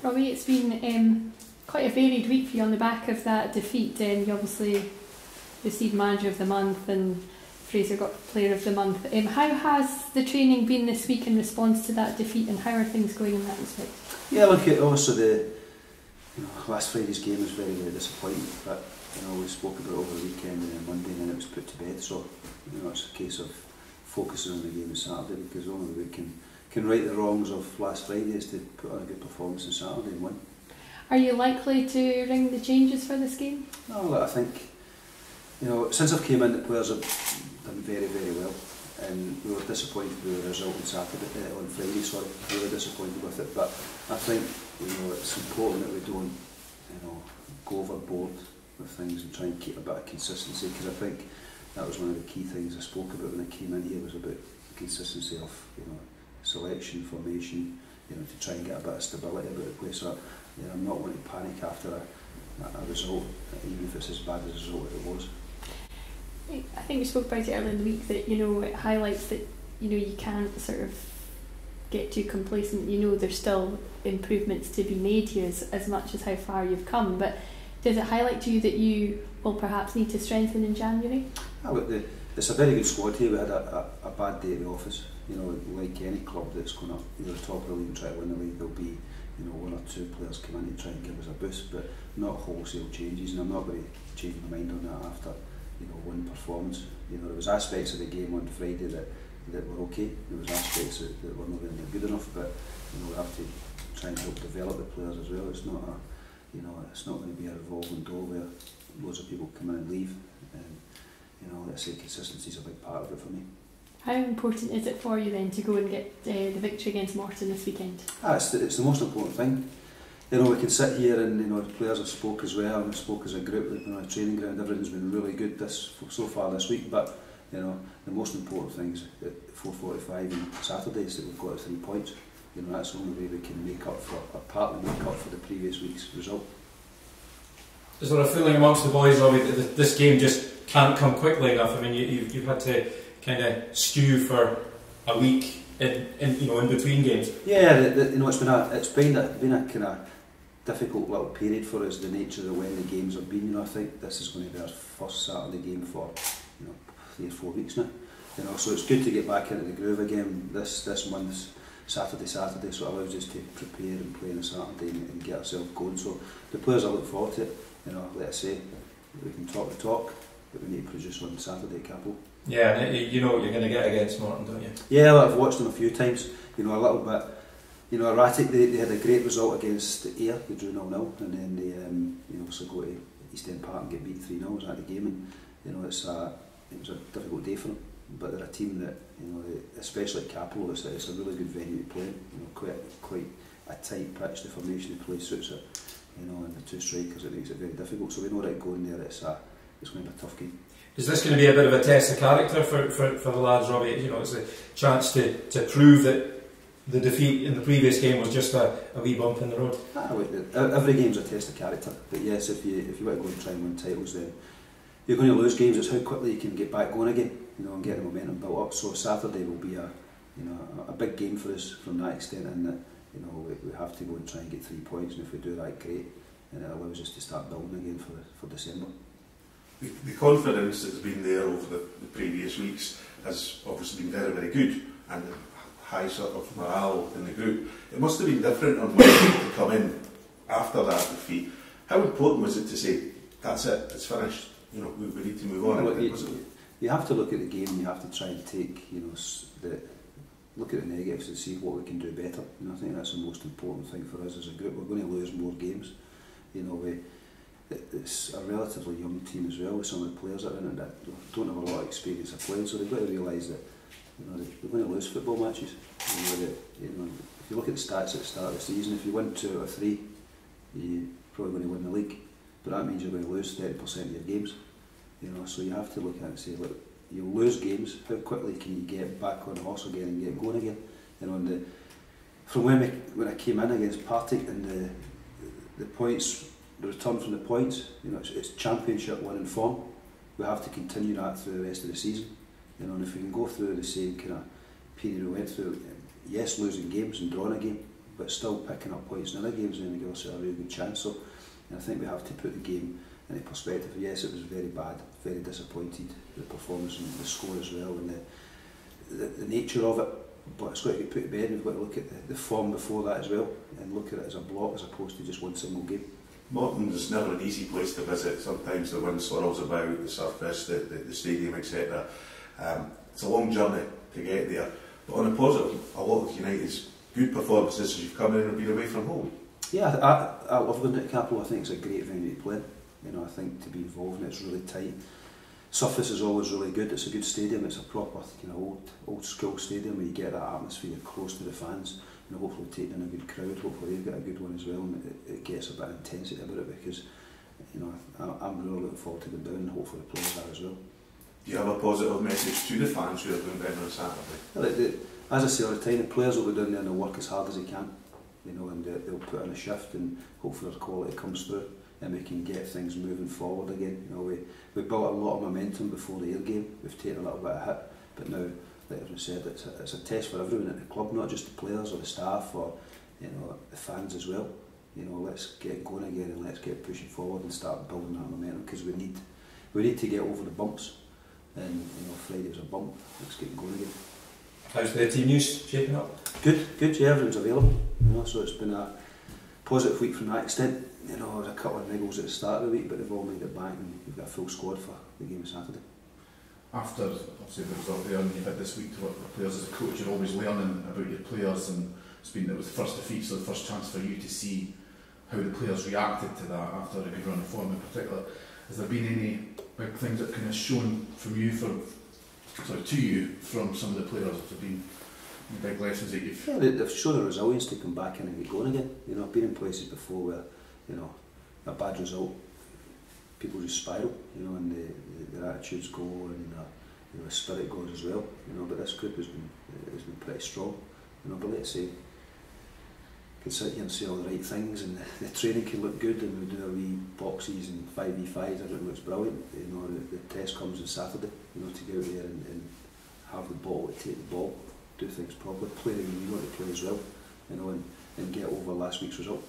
Robbie, it's been quite a varied week for you on the back of that defeat. You obviously received Manager of the Month and Fraser got Player of the Month. How has the training been this week in response to that defeat, and how are things going in that respect? Yeah, look, obviously last Friday's game was very, very disappointing, but we spoke about it over the weekend and Monday, and then it was put to bed. So it's a case of focusing on the game on Saturday, because only we can right the wrongs of last Friday is to put on a good performance on Saturday and win. Are you likely to ring the changes for this game? No, look, I think since I've came in, the players have done very, very well, and we were disappointed with the result on Friday. Sorry, we were disappointed with it, but I think it's important that we don't go overboard with things and try and keep a bit of consistency, because I think that was one of the key things I spoke about when I came in here, was about the consistency of selection, formation, to try and get a bit of stability about the place. So I'm not wanting to panic after a result, even if it's as bad as the result it was. I think we spoke about it earlier in the week that it highlights that you can't sort of get too complacent. There's still improvements to be made here as much as how far you've come, but does it highlight to you that you will perhaps need to strengthen in January? It's a very good squad here. We had a bad day at the office. Like any club that's going up either the top of the league and try to win the league, there'll be one or two players come in to try and give us a boost, but not wholesale changes. And I'm not going to change my mind on that after one performance. There was aspects of the game on Friday that were okay. There was aspects that were not really good enough, but we have to try and help develop the players as well. It's not it's not going to be a revolving door where loads of people come in and leave. And let's say consistency is a big part of it for me. How important is it for you then to go and get the victory against Morton this weekend? It's the most important thing. We can sit here and the players have spoke as well, and we spoke as a group on a training ground. Everything's been really good so far this week, but the most important thing is at 4:45 on Saturday is that we've got 3 points. That's the only way we can make up for, or partly make up for, the previous week's result. Is there a feeling amongst the boys, Robbie, that this game just can't come quickly enough? I mean, you've had to kind of stew for a week in between games. Yeah, it's been a kind of difficult little period for us, the nature of when the games have been. I think this is going to be our first Saturday game for 3 or 4 weeks now. So it's good to get back into the groove again this month's Saturday, so it allows us to prepare and play on a Saturday and get ourselves going. So the players, I look forward to it. Like I say, we can talk the talk, but we need to produce on Saturday at Capel. Yeah, and you know what you're going to get against Morton, don't you? Yeah, I've watched them a few times. A little bit, erratic. They had a great result against Ayr. They drew 0-0, and then they obviously go to East End Park and get beat 3-0. Was at the game, and it was a difficult day for them. But they're a team that especially at Capel, it's a really good venue to play. Quite a tight pitch. The formation they play suits it. And the 2 strikers, it makes it very difficult. So we know that going there, it's going to be a tough game. Is this going to be a bit of a test of character for the lads, Robbie? It's a chance to prove that the defeat in the previous game was just a wee bump in the road. Every game's a test of character. But yes, if you want to go and try and win titles, then you're going to lose games. It's how quickly you can get back going again, and get the momentum built up. So Saturday will be a big game for us from that extent, in that we have to go and try and get 3 points, and if we do that, great, and it allows us to start building again for December. The confidence that's been there over the previous weeks has obviously been very, very good, and high sort of morale in the group. It must have been different on Monday to come in after that defeat. How important was it to say, that's it, it's finished, we need to move on? You have to look at the game, and you have to try and take, look at the negatives and see what we can do better. I think that's the most important thing for us as a group. We're going to lose more games. It's a relatively young team as well, with some of the players that are in it that don't have a lot of experience of playing, so they've got to realise that they're going to lose football matches. If you look at the stats at the start of the season, if you win 2 out of 3, you're probably going to win the league, but that means you're going to lose 30% of your games. So you have to look at it and say, look, you'll lose games, how quickly can you get back on the horse again and get going again? From when I came in against Partick, and the points, the return from the points, it's championship winning form. We have to continue that through the rest of the season. And if we can go through the same kind of period we went through, yes, losing games and drawing a game, but still picking up points in other games and give us a really good chance. So I think we have to put the game into perspective. Yes, it was very bad, very disappointed, the performance and the score as well, and the nature of it, but it's got to get put to bed, and we've got to look at the form before that as well, and look at it as a block as opposed to just one single game. Morton is never an easy place to visit. Sometimes the wind swirls about, the surface, the stadium, etc. It's a long journey to get there. But on a positive, a lot of United's good performances as you've come in and been away from home. Yeah, I love going to Capital. I think it's a great venue to play in. You know, I think to be involved in it's really tight. Surface is always really good. It's a good stadium. It's a proper, old school stadium where you get that atmosphere close to the fans. You know, hopefully taking in a good crowd. Hopefully they've got a good one as well, and it gets a bit of intensity about it because, I'm really looking forward to going down, and hopefully the players are as well. Do you have a positive message to the fans who are going down on Saturday? As I say all the time, the players will go down there and they'll work as hard as they can, and they'll put in a shift, and hopefully their quality comes through, and we can get things moving forward again. We built a lot of momentum before the Ayr game. We've taken a little bit of hit, but now, like I said, it's a test for everyone at the club, not just the players or the staff or the fans as well. Let's get going again and let's get pushing forward and start building that momentum, because we need to get over the bumps. And Friday was a bump. Let's get going again. How's the team news shaping up? Good. Yeah, everyone's available. So it's been a positive week from that extent. There was a couple of niggles at the start of the week, but they've all made it back, and we've got a full squad for the game of Saturday. After obviously the result there, and you've had this week to work with players as a coach, you're always learning about your players, and it was the first defeat, so the first chance for you to see how the players reacted to that after a good run of form in particular. Has there been any big things that kind of shown from you to you from some of the players? Have there been any big lessons that you've... Yeah, they've shown a resilience to come back in and get going again. I've been in places before where a bad result, people just spiral, and their attitudes go, and the spirit goes as well. But this group has been pretty strong. But let's say, can sit here and say all the right things, and the training can look good, and we do our wee boxes and 5v5s, everything looks brilliant. The test comes on Saturday, to go out there and have the ball, take the ball, do things properly, play the game we want to play as well, and get over last week's result.